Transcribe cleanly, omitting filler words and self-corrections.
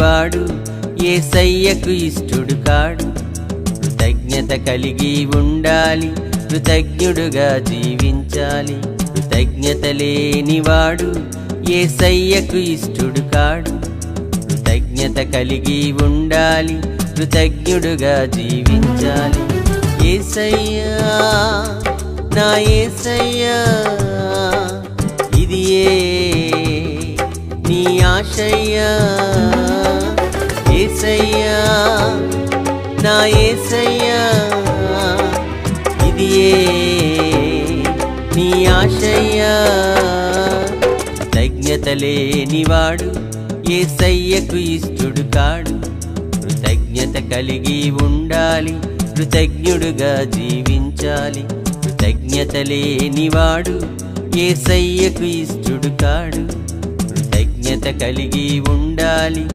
లేనివాడు యేసయ్యకు ఇష్టుడు కాడు. కృతజ్ఞత కలిగి ఉండాలి, కృతజ్ఞుడుగా జీవించాలి. కృతజ్ఞత లేనివాడు యేసయ్యకు ఇష్టుడు కాడు. కృతజ్ఞత కలిగి ఉండాలి, కృతజ్ఞుడుగా జీవించాలి. యేసయ్యా నా యేసయ్యా, ఇదియే నీ ఆశయ్యా. యేసయ్యా నా యేసయ్యా, ఇదియే నీ ఆశయ్యా. కృతజ్ఞత లేనివాడు యేసయ్యకు ఇష్టుడు కాడు. కృతజ్ఞత కలిగి ఉండాలి, కృతజ్ఞుడుగా జీవించాలి. కృతజ్ఞత లేనివాడు యేసయ్యకు ఇష్టుడు కాడు. కృతజ్ఞత కలిగి ఉండాలి.